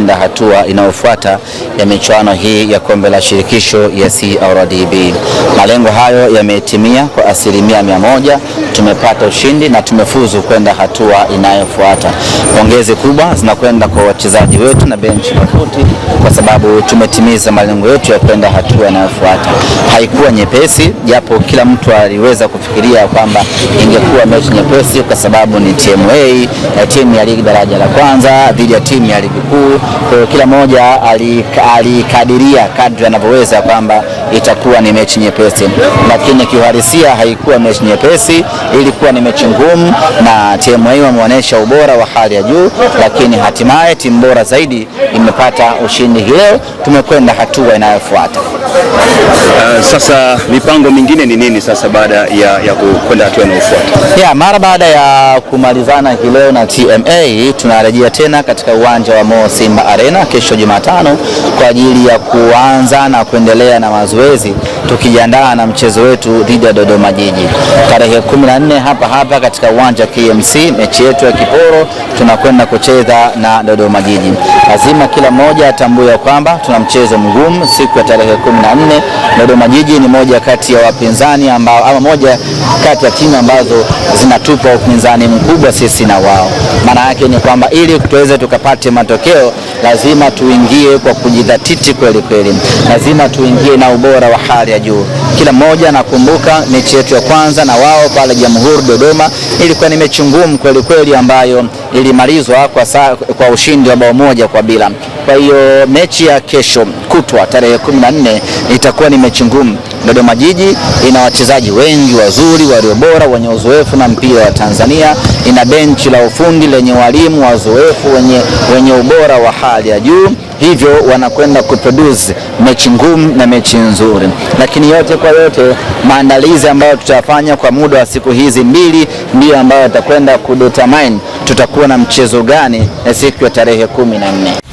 kwenda hatua inayofuata ya michuano hii ya kombe la shirikisho ya CRDB. Malengo hayo yametimia kwa 100%. Tumepata ushindi na tumefuzu kwenda hatua inayofuata. Pongezi kubwa zinakwenda kwa wachezaji wetu na benchi mafuti kwa sababu tumetimiza malengo yetu ya kwenda hatua inayofuata. Haikuwa nyepesi, japo kila mtu aliweza kufikiria kwamba ingekuwa mechi nyepesi kwa sababu ni TMA, timu ya ligi daraja la kwanza dhidi ya timu ya ligi kuu. Kwa kila mmoja alikadiria kadri anavyoweza kwamba itakuwa ni mechi nyepesi, lakini kiuhalisia haikuwa mechi nyepesi. Ilikuwa ni mechi ngumu na TMA wameonyesha ubora wa hali ya juu, lakini hatimaye timu bora zaidi imepata ushindi leo. Tumekwenda hatua inayofuata. Sasa mipango mingine ni nini sasa baada ya kwenda hatua inayofuata? Mara baada ya kumalizana hii leo na TMA, tunarejea tena katika uwanja wa Mo Simba Arena kesho Jumatano kwa ajili ya kuanza na kuendelea na mazoezi, tukijiandaa na mchezo wetu dhidi ya Dodoma Jiji tarehe 14 hapa katika uwanja KMC. Mechi yetu ya kiporo tunakwenda kucheza na Dodoma Jiji. Lazima kila mmoja atambue kwamba tuna mchezo mgumu siku ya tarehe 14. Dodoma Jiji ni moja kati ya wapinzani moja kati ya timu ambazo zinatupa upinzani mkubwa sisi na wao. Maana yake ni kwamba ili tuweze tukapate matokeo lazima tuingie kwa kujidhatiti kweli kweli. Lazima tuingie na ubora wa hali ya juu. Kila mmoja anakumbuka mechi yetu ya kwanza na wao pale Jamhuri Dodoma, ilikuwa ni mechi ngumu kweli kweli ambayo ilimalizwa kwa ushindi wa 1-0. Kwa hiyo mechi ya kesho kutwa tarehe 14 itakuwa ni mechi ngumu. Dodoma Jiji ina wachezaji wengi wazuri waliobora wenye uzoefu na mpira wa Tanzania. Ina benchi la ufundi lenye walimu wazoefu wenye ubora wa hali ya juu. Hivyo wanakwenda kuproduce mechi ngumu na mechi nzuri. Lakini yote kwa yote, maandalizi ambayo tutafanya kwa muda wa siku hizi mbili ndio ambayo yatakwenda kudetermine tutakuwa na mchezo gani na siku ya tarehe 14.